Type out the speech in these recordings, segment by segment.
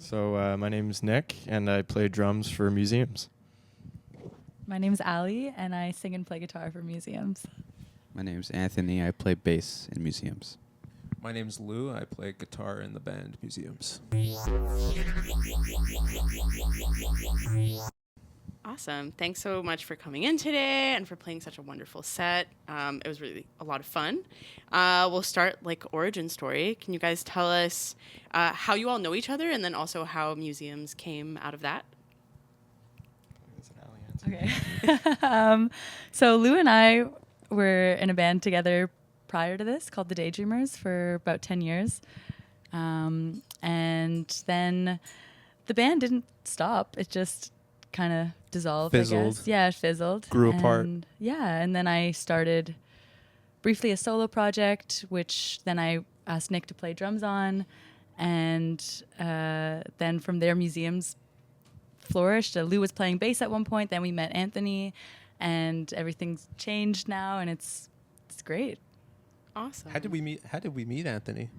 So my name's Nick, and I play drums for museums. My name's Allie, and I sing and play guitar for museums. My name's Anthony. I play bass in museums. My name's Lou. I play guitar in the band Museums. Awesome. Thanks so much for coming in today and for playing such a wonderful set. It was really a lot of fun. We'll start like origin story. Can you guys tell us how you all know each other and then also how museums came out of that? Okay. So Lou and I were in a band together prior to this called the Daydreamers for about 10 years. And then the band didn't stop. It just kind of dissolved, Fizzled. I guess. Yeah, it fizzled. Grew apart. Yeah, and then I started briefly a solo project, which then I asked Nick to play drums on. And then from there, museums flourished. Lou was playing bass at one point. Then we met Anthony, and everything's changed now, and it's great. Awesome. How did we meet Anthony?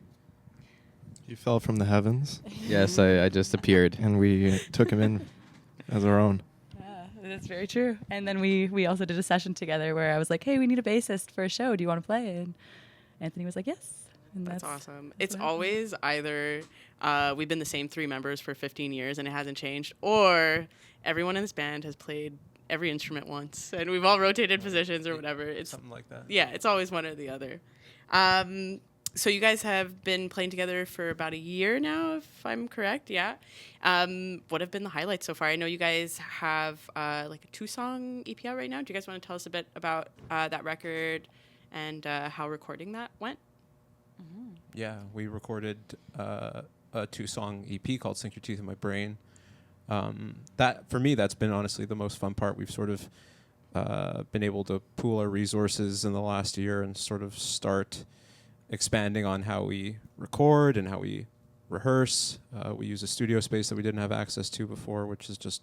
You fell from the heavens, Yes, I just appeared. and we took him in as our own. Yeah, that's very true. And then we also did a session together where I was like, hey, we need a bassist for a show. Do you want to play? And Anthony was like, yes. And That's awesome. that's It's what happened. always either we've been the same three members for 15 years and it hasn't changed, or everyone in this band has played every instrument once and we've all rotated positions or whatever. It's Something like that. Yeah, it's always one or the other. So you guys have been playing together for about a year now, if I'm correct. Yeah. What have been the highlights so far? I know you guys have like a 2-song EP out right now. Do you guys want to tell us a bit about that record and how recording that went? Yeah, we recorded a 2-song EP called Sink Your Teeth in My Brain. That, for me, that's been honestly the most fun part. We've sort of been able to pool our resources in the last year and sort of start expanding on how we record and how we rehearse. We use a studio space that we didn't have access to before, which has just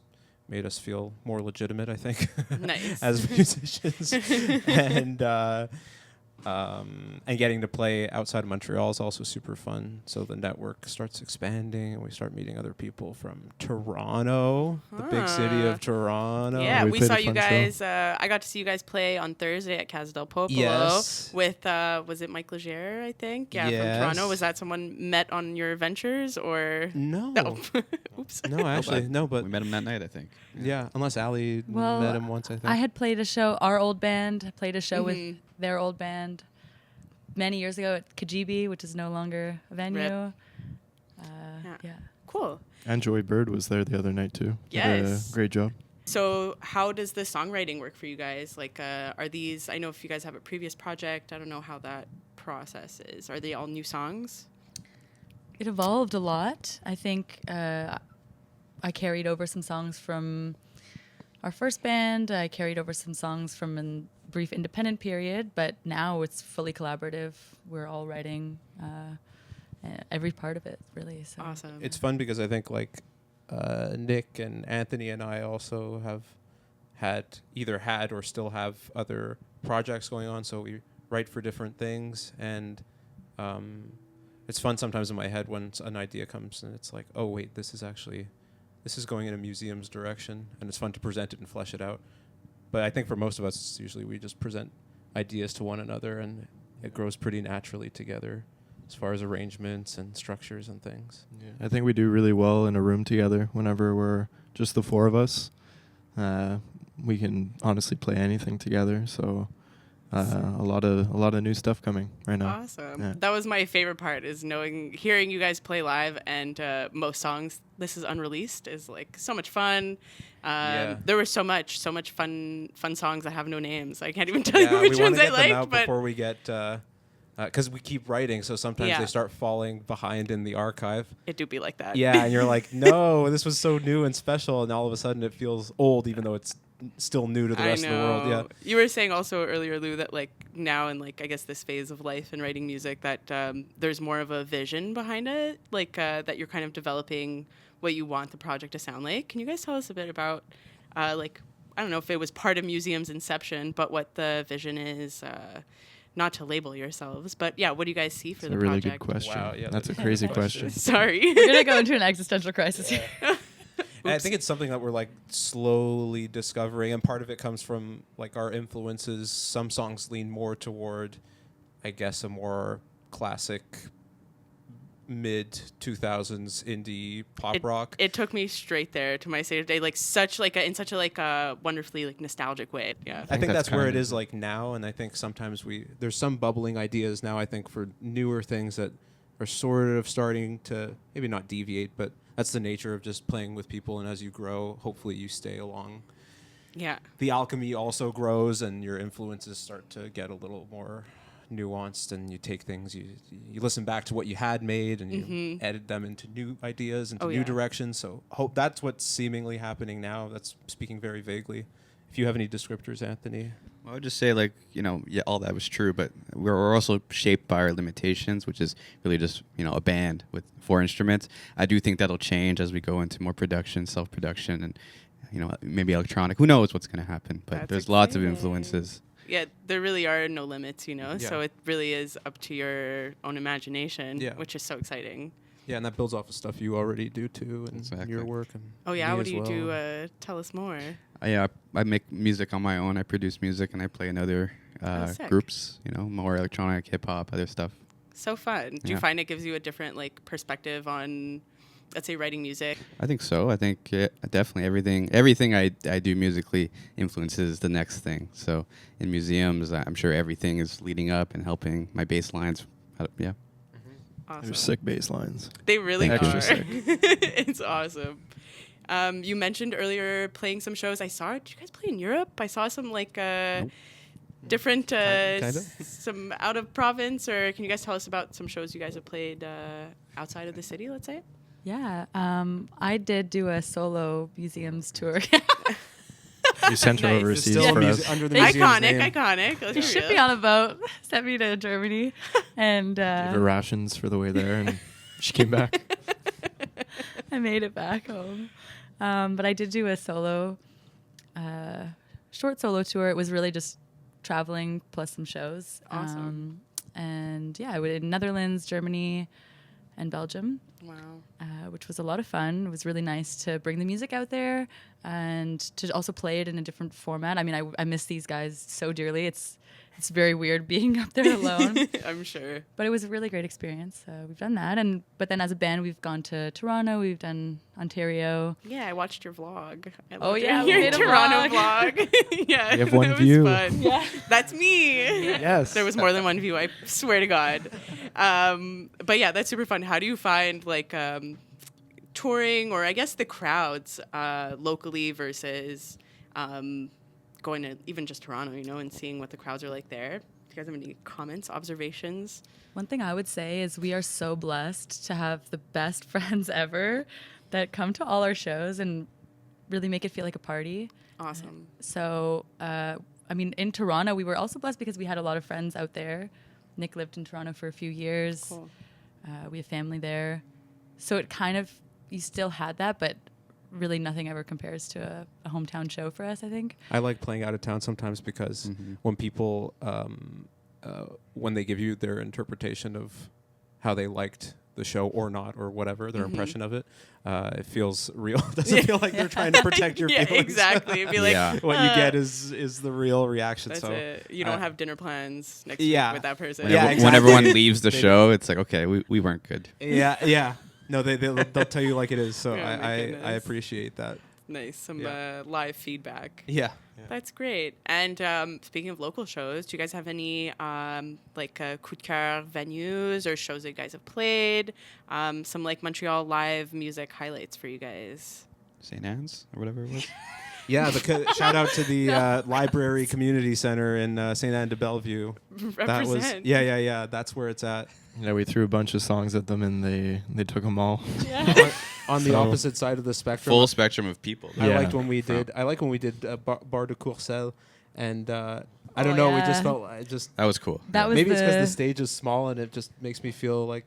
made us feel more legitimate, I think, Nice. as musicians. And getting to play outside of Montreal is also super fun. So the network starts expanding, and we start meeting other people from Toronto, the big city of Toronto. Yeah, we played saw a you fun guys. I got to see you guys play on Thursday at Casa del Popolo Yes. with, was it Mike Leger, I think? Yeah, Yes. from Toronto. Was that someone met on your ventures or? No. No. Oops. No, actually, no, but We met him that night, I think. yeah, unless Allie Well, met him once, I think. I had played a show, our old band played a show with Mhm. their old band many years ago at Kajibi, which is no longer a venue. Rip. Yeah. Cool. And Joey Bird was there the other night too. Did a Yes. great job. So how does the songwriting work for you guys? Like, are these, I know if you guys have a previous project, I don't know how that process is. Are they all new songs? It evolved a lot. I think I carried over some songs from our first band. I carried over some songs from a brief independent period, but now it's fully collaborative. We're all writing every part of it, really. So. Awesome. It's fun because I think like Nick and Anthony and I also have either had or still have other projects going on. So we write for different things, and it's fun sometimes in my head when an idea comes and it's like, oh wait, this is going in a museum's direction, and it's fun to present it and flesh it out. But I think for most of us, it's usually we just present ideas to one another, and it grows pretty naturally together as far as arrangements and structures and things. I think we do really well in a room together. Whenever we're just the four of us, we can honestly play anything together. So a lot of new stuff coming right now. Awesome. Yeah. That was my favorite part, is hearing you guys play live, and most songs, this is unreleased, is like so much fun. Yeah. There were so much fun songs that have no names. I can't even tell Yeah, you which we want ones to I get them liked, out but before we get, because we keep writing, so sometimes Yeah. they start falling behind in the archive. it do be like that. Yeah, and you're like, no, this was so new and special, and all of a sudden it feels old, even though it's still new to the rest of the world. Yeah. You were saying also earlier, Lou, that like now in like I guess this phase of life and writing music, that there's more of a vision behind it, like that you're kind of developing what you want the project to sound like. Can you guys tell us a bit about like, I don't know if it was part of Museum's inception, but what the vision is not to label yourselves, but yeah, what do you guys see for It's the a really project? good question. Wow, yeah, that's a that's a crazy good question. question. Sorry. We're gonna go into an existential crisis here. And I think it's something that we're like slowly discovering, and part of it comes from like our influences. Some songs lean more toward, I guess, a more classic mid 2000s indie pop rock. It took me straight there to my state of day, like in such a wonderfully like nostalgic way. Yeah. I think that's where kind it of is like now, and I think sometimes there's some bubbling ideas now. I think for newer things that are sort of starting to maybe not deviate, but that's the nature of just playing with people. And as you grow, hopefully you stay along. Yeah. The alchemy also grows, and your influences start to get a little more nuanced, and you take things, you listen back to what you had made, and you edit them into new ideas, into new directions. So hope that's what's seemingly happening now. That's speaking very vaguely. If you have any descriptors, Anthony. Well, I would just say, like, yeah, all that was true, but we're also shaped by our limitations, which is really just, a band with 4 instruments. I do think that'll change as we go into more production, self-production, and, maybe electronic. Who knows what's going to happen? But That's there's lots of exciting. influences. Yeah, there really are no limits, Yeah. so it really is up to your own imagination, Yeah. which is so exciting. Yeah, and that builds off of stuff you already do too, and Exactly. your work. And Oh yeah, me what as do you well. do? Tell us more. I make music on my own. I produce music, and I play in other sick. groups, more electronic, hip-hop, other stuff. So fun. Do you Yeah. find it gives you a different perspective on, let's say, writing music? I think so. I think definitely everything I do musically influences the next thing. So in museums, I'm sure everything is leading up and helping my bass lines. Yeah. Awesome. They're sick bass lines. They really Thank are. you. Sick. It's awesome. You mentioned earlier playing some shows. I saw it. Did you guys play in Europe? I saw some Nope. different, Kinda. some out of province. Or can you guys tell us about some shows you guys have played outside of the city? Let's say. Yeah, I did do a solo museums tour. You sent her Nice. overseas Still for us. under the museum's Iconic. name. Let's You be shipped real. me on a boat, sent me to Germany, and Gave her rations for the way there, and she came back. I made it back home. But I did do a short solo tour. It was really just traveling plus some shows. Awesome. And yeah, I went in Netherlands, Germany, and Belgium, Wow. which was a lot of fun. It was really nice to bring the music out there and to also play it in a different format. I mean, I miss these guys so dearly. It's very weird being up there alone. I'm sure. But it was a really great experience. We've done that, but then as a band, we've gone to Toronto, we've done Ontario. Yeah, I watched your vlog. I Oh, loved yeah, your we made a Toronto vlog. vlog. Yeah, We have one it was view. fun. Yeah. That's me. Yes. There was more than one view. I swear to God. But yeah, that's super fun. How do you find touring, or I guess the crowds locally versus going to even just Toronto, and seeing what the crowds are like there? Do you guys have any comments, observations? One thing I would say is we are so blessed to have the best friends ever that come to all our shows and really make it feel like a party. Awesome. So, in Toronto, we were also blessed because we had a lot of friends out there. Nick lived in Toronto for a few years. Cool. We have family there. So it kind of, you still had that, but really nothing ever compares to a hometown show for us, I think. I like playing out of town sometimes because when people, when they give you their interpretation of how they liked the show or not or whatever, their impression of it, it feels real. It doesn't feel like they're trying to protect your Yeah, feelings. exactly. It'd be like, Yeah. What you get is the real reaction. that's So it. You don't have dinner plans next yeah. week with that person. Whenever, Yeah, when exactly. everyone leaves the They- show, it's like, okay, we weren't good. yeah. No, they'll tell you like it is. So Oh my I goodness. appreciate that. Nice. Some Yeah. live feedback. Yeah. That's great. And speaking of local shows, do you guys have any coup de cœur venues or shows that you guys have played? Some Montreal live music highlights for you guys. St. Anne's or whatever it was. Yeah, shout out to the Library Community Center in St. Anne de Bellevue. That was Represent. yeah. That's where it's at. Yeah, we threw a bunch of songs at them, and they took them all. On the So- opposite side of the spectrum. Full spectrum of people. I Yeah. liked when we did. I like when we did Bar de Courcelles, and I don't know. We just yeah. felt That was cool. That was maybe it's because the- the stage is small and it just makes me feel like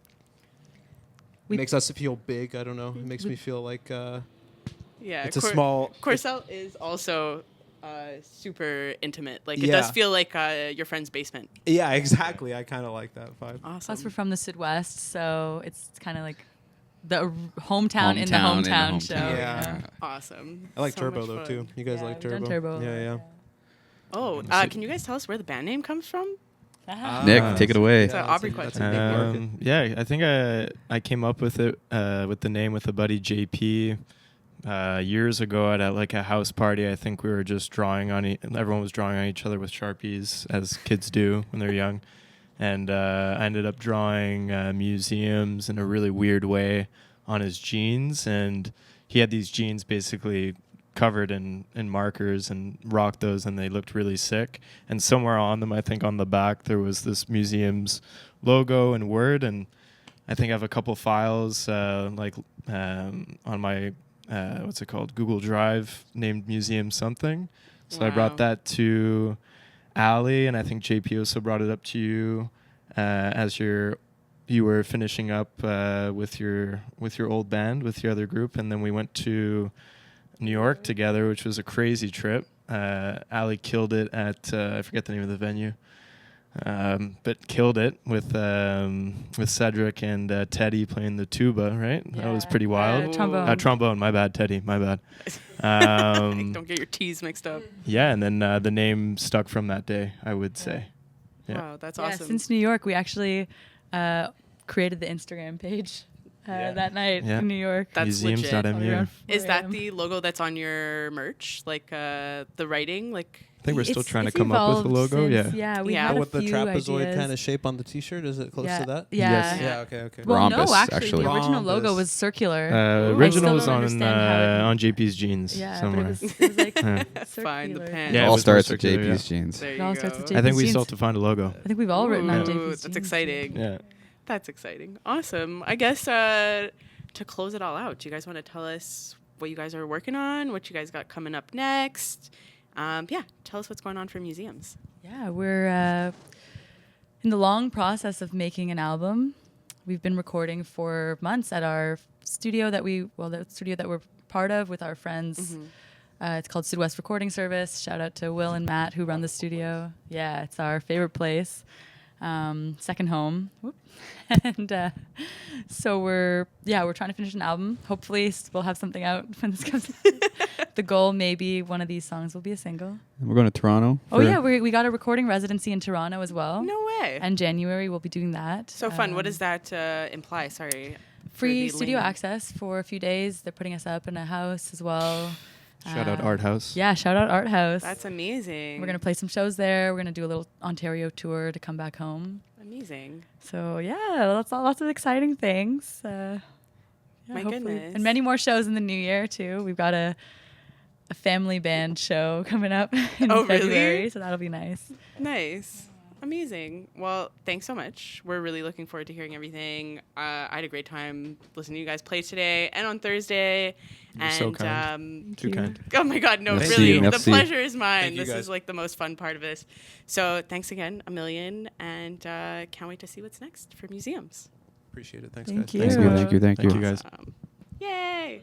We- makes us feel big. I don't know. It makes me feel like Yeah. it's a small. Courcelles is also super intimate. Like it does feel like your friend's basement. Yeah, exactly. I kind of like that vibe. Awesome. Plus, we're from the Midwest, so it's kind of like the hometown in the hometown show. Yeah. Awesome. I like So Turbo much though fun. too. You guys like we've done Turbo? Turbo. Yeah. Oh, can you guys tell us where the band name comes from? Nick, take it away. It's an Aubrey question. Yeah, I think I came up with it with the name with a buddy JP years ago at like a house party. I think we were just drawing on everyone was drawing on each other with Sharpies as kids do when they're young, and I ended up drawing museums in a really weird way on his jeans, and he had these jeans basically covered in markers and rocked those, and they looked really sick. And somewhere on them, I think on the back, there was this museum's logo and word. And I think I have a couple files on my what's it called, Google Drive, named museum something. So I brought that to Ali, and I think JP also brought it up to you as you were finishing up with your old band, with your other group, and then we went to New York together, which was a crazy trip. Ali killed it at I forget the name of the venue, but killed it with Cedric and Teddy playing the tuba. Right, that was pretty wild. Trombone. My bad, Teddy. My bad. Don't get your T's mixed up. Yeah, and then the name stuck from that day, I would say. Yeah. Wow, that's awesome. Since New York, we actually created the Instagram page that night in New York. That's Museums.mu. Is that the logo that's on your merch? Like the writing? Like I think we're still trying to come up with a logo. We had with a the few trapezoid ideas. kind of shape on the T-shirt. Is it close to that? Yeah. Yes. Yeah. Okay. Well, Rhombus, no, actually, actually. the original logo Rhombus. was circular. Original was don't on understand on JP's jeans somewhere. but it was like Find the circular. pen. Yeah, It it all was starts more with circular, JP's jeans. There It you all go. starts with I think we jeans. still have to find a logo. I think we've all written on Ooh, JP's that's jeans. exciting. Yeah. That's exciting. Awesome. I guess to close it all out, do you guys want to tell us what you guys are working on, what you guys got coming up next? Tell us what's going on for museums. Yeah, we're in the long process of making an album. We've been recording for months at our studio the studio that we're part of with our friends. It's called Sudwest Recording Service. Shout out to Will and Matt who run the studio. Yeah, it's our favorite place. Second home. Whoop. And so we're trying to finish an album. Hopefully we'll have something out when this comes out. The goal, maybe one of these songs will be a single. We're going to Toronto. We got a recording residency in Toronto as well. No way. And January we'll be doing that. So fun. What does that imply? Sorry. Free studio access for a few days. They're putting us up in a house as well. Shout out Art House. Yeah, shout out Art House. That's amazing. We're going to play some shows there. We're going to do a little Ontario tour to come back home. Amazing. So, lots of exciting things. My hopefully. goodness. And many more shows in the new year, too. We've got a family band show coming up in February, really? so that'll be nice. Nice. Amazing. Well, thanks so much. We're really looking forward to hearing everything. I had a great time listening to you guys play today and on Thursday. You're so kind. Too kind. Oh my God, no, Merci, really. The merci. pleasure is mine. Thank you, This guys. is like the most fun part of this. So thanks again a million, and can't wait to see what's next for museums. Appreciate it. Thanks, Thank guys. you. Thank you. Thank you guys. Yay.